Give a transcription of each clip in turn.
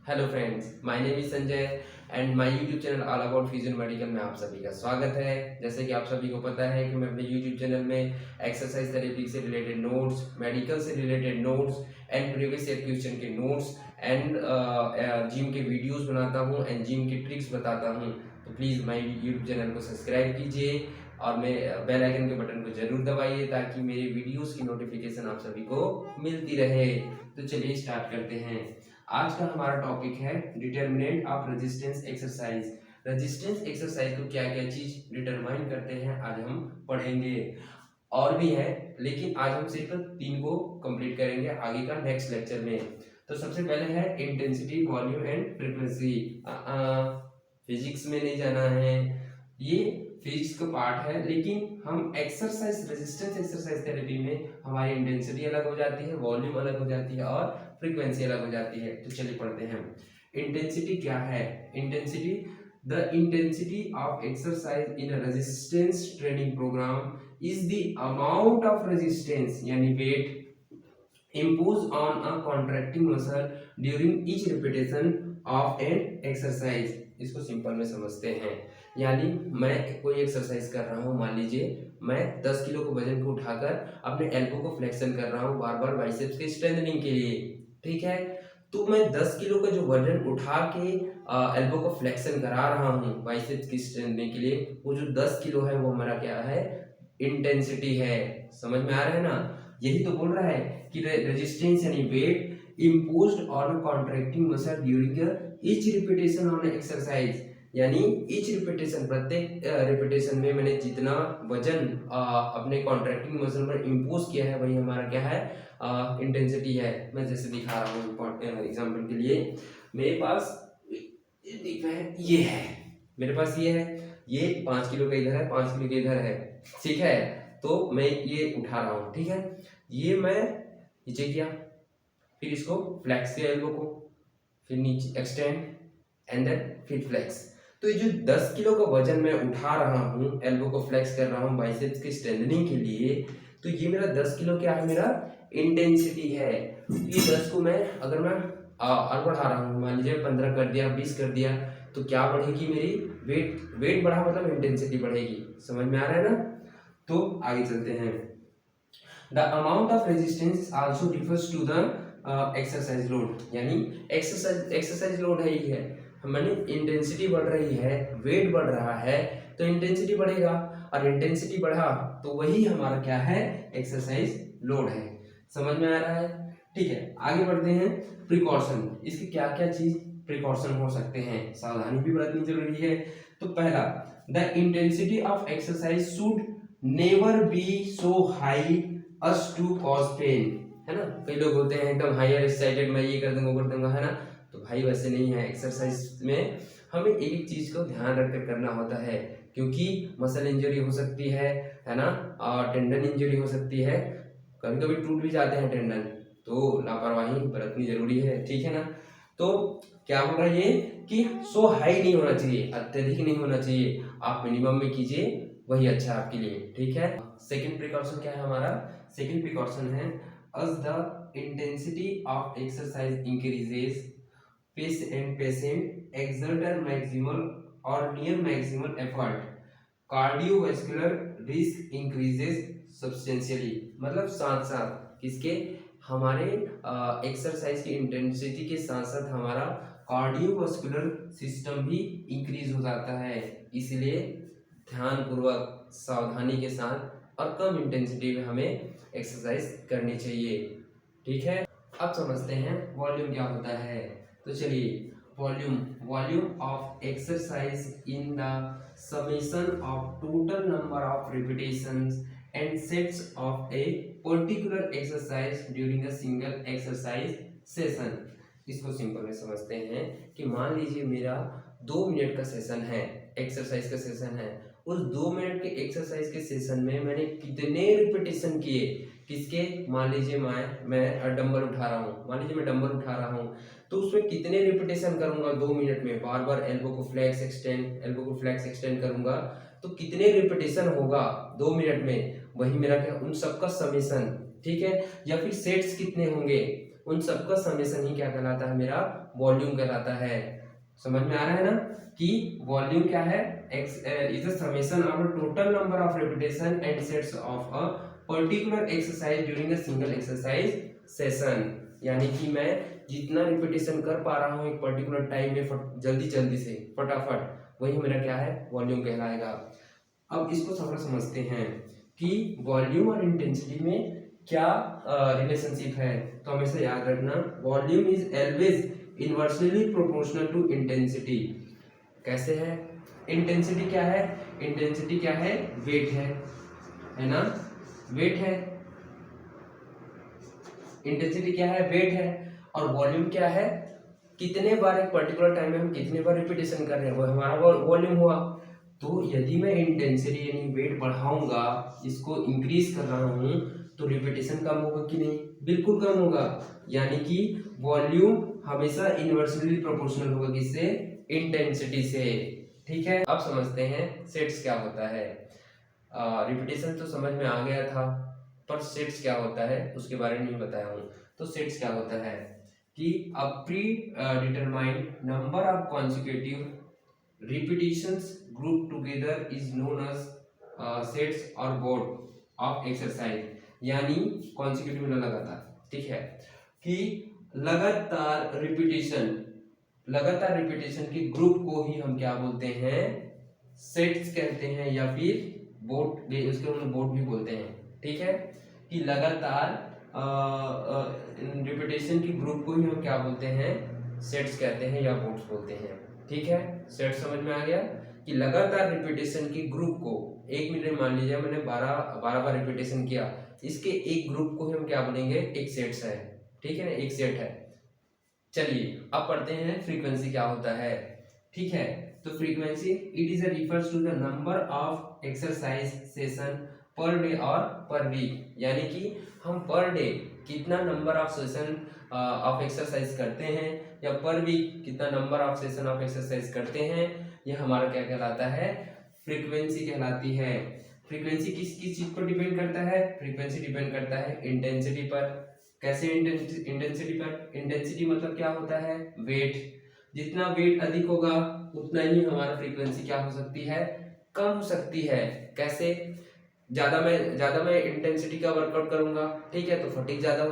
Hello friends, my name is Sanjay and my YouTube channel all about physio medical में आप सभी का स्वागत है। जैसे कि आप सभी को पता है कि मैं अपने यूट्यूब चैनल में एक्सरसाइज थेरेपी से रिलेटेड नोट्स, मेडिकल से related notes and previous year question के नोट्स एंड जिम के वीडियोस बनाता हूं एंड जिम की ट्रिक्स बताता हूं। तो प्लीज़ माय यूट्यूब चैनल को सब्सक्राइब कीजिए और मैं बेल आइकन के बटन को जरूर दबाइए ताकि मेरी वीडियोस की नोटिफिकेशन आप सभी को मिलती रहे। तो चलिए स्टार्ट करते हैं। आज का हमारा टॉपिक है determinant of resistance exercise. Resistance exercise को क्या क्या चीज डिटरमाइन करते हैं आज हम पढ़ेंगे। और भी है लेकिन आज हम सिर्फ 3 को कंप्लीट करेंगे आगे का नेक्स्ट लेक्चर में। तो सबसे पहले है intensity, volume and frequency. Physics में नहीं जाना है, ये फिजिक्स का पार्ट है, लेकिन हम एक्सरसाइज रेजिस्टेंस एक्सरसाइज थेरेपी में हमारी इंटेंसिटी अलग हो जाती है, वॉल्यूम अलग हो जाती है और फ्रीक्वेंसी अलग हो जाती है। तो चलिए पढ़ते हैं। इंटेंसिटी क्या है? Intensity, the intensity of exercise in a resistance training program is the amount of resistance यानी weight imposed on a contracting muscle during each repetition of an exercise। इसको सिंपल में समझते हैं। यानी मैं कोई एक्सरसाइज कर रहा हूँ, मान लीजिए मैं 10 किलो को वजन को उठाकर अपने एल्बो को फ्लेक्शन कर रहा हूँ बार बार बाइसेप्स के स्ट्रेंथनिंग के लिए, ठीक है। तो मैं 10 किलो का जो वजन उठा के एल्बो को फ्लेक्शन करा रहा हूँ बाइसेप्स की स्ट्रेंथनिंग के लिए, वो जो 10 किलो है वो हमारा क्या है? इंटेंसिटी है। समझ में आ रहा है ना? यही तो बोल रहा है कि रेजिस्टेंस यानी weight imposed on contracting muscle during each repetition on exercise. यानी ईच रिपीटेशन, प्रत्येक रिपीटेशन में मैंने जितना वजन अपने कॉन्ट्रैक्टिंग मसल पर इम्पोज किया है वही हमारा क्या है? इंटेंसिटी है। मैं जैसे दिखा रहा हूँ एग्जाम्पल के लिए, मेरे पास ये है, मेरे पास ये है, ये 5 किलो का इधर है, 5 किलो का इधर है, ठीक है। तो मैं ये उठा रहा हूँ, ठीक है। ये मैं नीचे किया, फिर इसको फ्लेक्स किया एल्बो को, फिर नीचे एक्सटेंड एंड देन फिर फ्लेक्स। तो ये जो 10 किलो का वजन मैं उठा रहा हूँ, एल्बो को फ्लेक्स कर रहा हूँ बाइसेप्स के स्ट्रेंथनिंग के लिए, तो ये मेरा 10 किलो क्या है? मेरा इंटेंसिटी है। ये 10 को मैं अगर मैं और बढ़ा रहा हूँ, मान लीजिए 15 कर दिया, 20 कर दिया, तो क्या बढ़ेगी मेरी? वेट बढ़ा मतलब इंटेंसिटी बढ़ेगी। समझ में आ रहा है ना? तो आगे चलते हैं। The amount of resistance also refers to the exercise load. यानी एक्सरसाइज लोड है ही है, मैंने इंटेंसिटी बढ़ रही है, वेट बढ़ रहा है, तो इंटेंसिटी बढ़ेगा, और इंटेंसिटी बढ़ा तो वही हमारा क्या है? एक्सरसाइज लोड है। समझ में आ रहा है? ठीक है, आगे बढ़ते हैं। प्रिकॉशन, इसकी क्या क्या चीज प्रिकॉशन हो सकते हैं, सावधानी भी बरतनी जरूरी है। तो पहला, the intensity of exercise should never be so high as to cause pain, है ना। कई लोग होते हैं एकदम हायर एक्साइटेड, मैं ये कर दूंगा वो कर दूंगा, है ना। तो भाई वैसे नहीं है। एक्सरसाइज में हमें एक एक चीज को ध्यान रखकर करना होता है, क्योंकि मसल इंजरी हो सकती है ना, और टेंडन इंजरी हो सकती है, कभी कभी टूट भी जाते हैं टेंडन, तो लापरवाही बरतनी जरूरी है, ठीक है ना। तो क्या बोल रहा है ये कि सो हाई नहीं होना चाहिए, अत्यधिक नहीं होना चाहिए, आप मिनिमम में कीजिए, वही अच्छा है आपके लिए, ठीक है। सेकंड प्रिकॉशन क्या है हमारा? सेकंड प्रिकॉशन है, as the intensity of exercise increases, patient exert a maximal or near maximal effort, cardiovascular risk increases substantially। मतलब साथ साथ किसके? हमारे एक्सरसाइज की इंटेंसिटी के साथ साथ हमारा कार्डियोवास्कुलर सिस्टम भी इंक्रीज हो जाता है। इसलिए ध्यानपूर्वक, सावधानी के साथ और कम इंटेंसिटी में हमें एक्सरसाइज करनी चाहिए, ठीक है। अब समझते हैं वॉल्यूम क्या होता है। तो चलिए, volume of exercise in the summation of total number of repetitions and sets of a particular exercise during a single exercise session. इसको सिंपल में समझते हैं कि मान लीजिए मेरा 2 मिनट का सेशन है, एक्सरसाइज का सेशन है। उस 2 मिनट के एक्सरसाइज के सेशन में मैंने कितने रिपीटेशन किए, किसके? मान लीजिए मैं डंबल उठा रहा हूँ, मान लीजिए मैं डंबल उठा रहा हूँ, तो उसमें कितने रिपीटेशन करूंगा 2 मिनट में? बार बार एल्बो को फ्लेक्स एक्सटेंड, एल्बो को फ्लेक्स एक्सटेंड करूंगा, तो कितने रिपीटेशन होगा 2 मिनट में? वही मेरा क्या? उन सबका समेशन, ठीक है। या फिर सेट्स कितने होंगे? उन सबका समेशन ही क्या कहलाता है, मेरा वॉल्यूम कहलाता है। समझ में आ रहा है ना कि वॉल्यूम क्या है, x is the summation of the total number of repetition and sets of a particular exercise during a single exercise session. यानी कि मैं जितना रिपीटेशन कर पा रहा हूँ एक पर्टिकुलर टाइम में जल्दी जल्दी से फटाफट, वही मेरा क्या है, वॉल्यूम कहलाएगा। अब इसको थोड़ा समझते हैं कि वॉल्यूम और इंटेंसिटी में क्या रिलेशनशिप है। तो हमेशा याद रखना, volume is always inversely proportional to intensity. कैसे है, इंटेंसिटी क्या है, इंटेंसिटी क्या है, वेट है ना, वेट है। इंटेंसिटी क्या है, वेट है। और वॉल्यूम क्या है, कितने बार एक पर्टिकुलर टाइम में हम कितने बार रिपीटेशन कर रहे हैं, वो हमारा वॉल्यूम हुआ। तो यदि मैं इंटेंसिटी यानी वेट बढ़ाऊंगा, इसको इंक्रीज कर रहा हूं, तो रिपीटेशन कम होगा कि नहीं, बिल्कुल कम होगा। यानी कि वॉल्यूम हमेशा इनवर्सली प्रोपोर्शनल होगा किससे, इंटेंसिटी से। ठीक है, अब समझते हैं सेट्स क्या होता है। रिपीटेशन तो समझ में आ गया था, पर सेट्स क्या होता है उसके बारे में नहीं बताया हूँ। तो सेट्स क्या होता है कि a predetermined number of consecutive repetitions group together is known as sets और बोर्ड ऑफ एक्सरसाइज। यानी कॉन्सिक्यूटिव में लगातार, ठीक है, कि लगातार रिपीटेशन के ग्रुप को ही हम क्या बोलते हैं, सेट्स कहते हैं, या फिर बोर्ड, उसके हम बोर्ड भी बोलते हैं। ठीक है, कि लगातार रिपीटेशन के ग्रुप को ही हम क्या बोलते हैं, सेट्स कहते हैं या बोर्ड्स बोलते हैं। ठीक है, सेट समझ में आ गया कि लगातार रिपीटेशन के ग्रुप को, एक मिनट में मान लीजिए मैंने 12 बार रिपीटेशन किया, इसके एक ग्रुप को हम क्या बोलेंगे, एक सेट्स है। ठीक है ना, एक सेट है। चलिए अब पढ़ते हैं फ्रीक्वेंसी क्या होता है। ठीक है, तो frequency it is refers to the number of exercise session per day और पर वीक। यानी कि हम पर डे कितना number of session of exercise करते हैं, या पर वीक कितना number of session of exercise करते हैं, ये हमारा क्या कहलाता है, फ्रीक्वेंसी कहलाती है। फ्रीक्वेंसी किस किस चीज पर डिपेंड करता है, फ्रीक्वेंसी डिपेंड करता है इंटेंसिटी पर। कैसे इंटेंसिटी पर, इंटेंसिटी मतलब क्या होता है, वेट। जितना वेट अधिक होगा उतना ही हमारा फ्रीक्वेंसी क्या हो सकती है, कम हो सकती है। कैसे, ज्यादा मैं इंटेंसिटी का वर्कआउट करूंगा, ठीक है, तो फटीग ज्यादा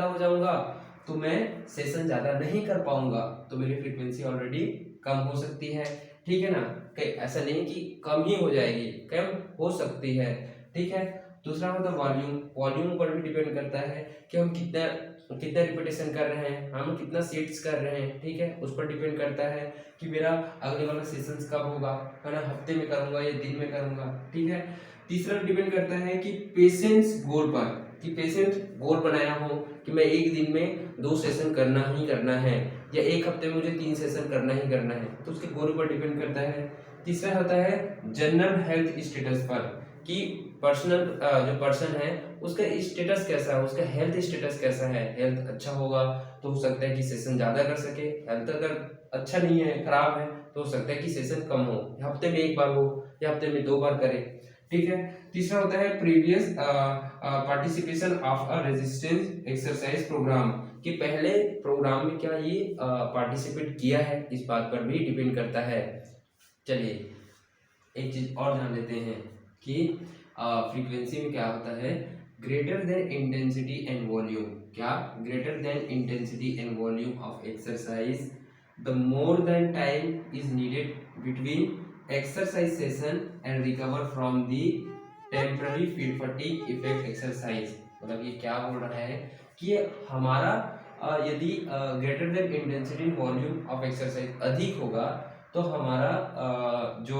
हो जाऊंगा तो मैं सेशन ज्यादा नहीं कर पाऊंगा, तो मेरी फ्रीक्वेंसी ऑलरेडी कम हो सकती है। ठीक है ना, कहीं ऐसा नहीं कि कम ही हो जाएगी, कम हो सकती है। ठीक है, दूसरा होता है वॉल्यूम। वॉल्यूम पर भी डिपेंड करता है कि हम कितना कितना रिपीटेशन कर रहे हैं, हम कितना सेट्स कर रहे हैं। ठीक है, उस पर डिपेंड करता है कि मेरा अगले वाला सेशंस कब होगा, है ना, हफ्ते में करूंगा या दिन में करूंगा। ठीक है, तीसरा डिपेंड करता है कि पेशेंस गोल पर, कि पेशेंट गोल बनाया हो कि मैं एक दिन में 2 सेशन करना ही करना है, या एक हफ्ते में मुझे 3 सेशन करना ही करना है, तो उसके गोल पर डिपेंड करता है। तीसरा होता है जनरल हेल्थ स्टेटस पर, कि पर्सनल जो पर्सन है उसका स्टेटस कैसा है, उसका हेल्थ स्टेटस कैसा है। हेल्थ अच्छा होगा तो हो सकता है कि सेशन ज्यादा कर सके, हेल्थ अगर अच्छा नहीं है, खराब है, तो हो सकता है कि सेशन कम हो, हफ्ते में 1 बार हो या हफ्ते में 2 बार करे। ठीक है, तीसरा होता है previous participation of a resistance exercise program, कि पहले प्रोग्राम में क्या ये पार्टिसिपेट किया है, इस बात पर भी डिपेंड करता है। चलिए एक चीज और जान लेते हैं कि फ्रीक्वेंसी में क्या होता है, greater than intensity and volume. क्या, greater than intensity and volume of exercise the more than time is needed between exercise session and recover from the temporary fatigue effect exercise. मतलब ये क्या बोल रहा है कि हमारा यदि greater than intensity volume of exercise अधिक होगा, तो हमारा जो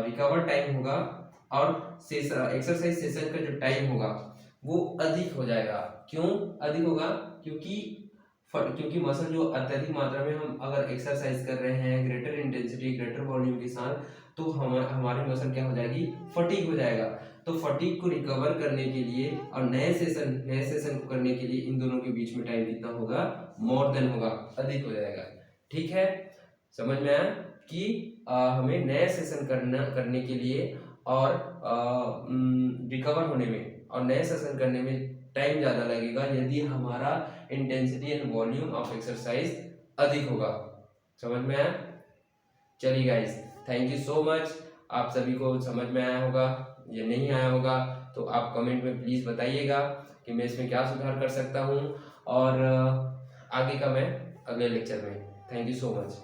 रिकवर टाइम होगा और एक्सरसाइज सेशन का जो टाइम होगा वो अधिक हो जाएगा। क्यों अधिक होगा, क्योंकि मसल जो अत्यधिक मात्रा में हम अगर एक्सरसाइज कर रहे हैं ग्रेटर इंटेंसिटी ग्रेटर वॉल्यूम के साथ, तो हमारी मसल क्या हो जाएगी, फटीग हो जाएगा। तो फटीग को रिकवर करने के लिए और नए सेशन को करने के लिए इन दोनों के बीच में टाइम कितना होगा, मोर देन होगा, अधिक हो जाएगा। ठीक है, समझ में आया कि हमें नए सेशन करने के लिए और रिकवर होने में और नए सेशन करने में टाइम ज़्यादा लगेगा यदि हमारा intensity and volume of exercise अधिक होगा। समझ में आया? चलिए guys, thank you so much. आप सभी को समझ में आया होगा या नहीं आया होगा तो आप कमेंट में प्लीज़ बताइएगा कि मैं इसमें क्या सुधार कर सकता हूँ, और आगे का मैं अगले लेक्चर में। Thank you so much.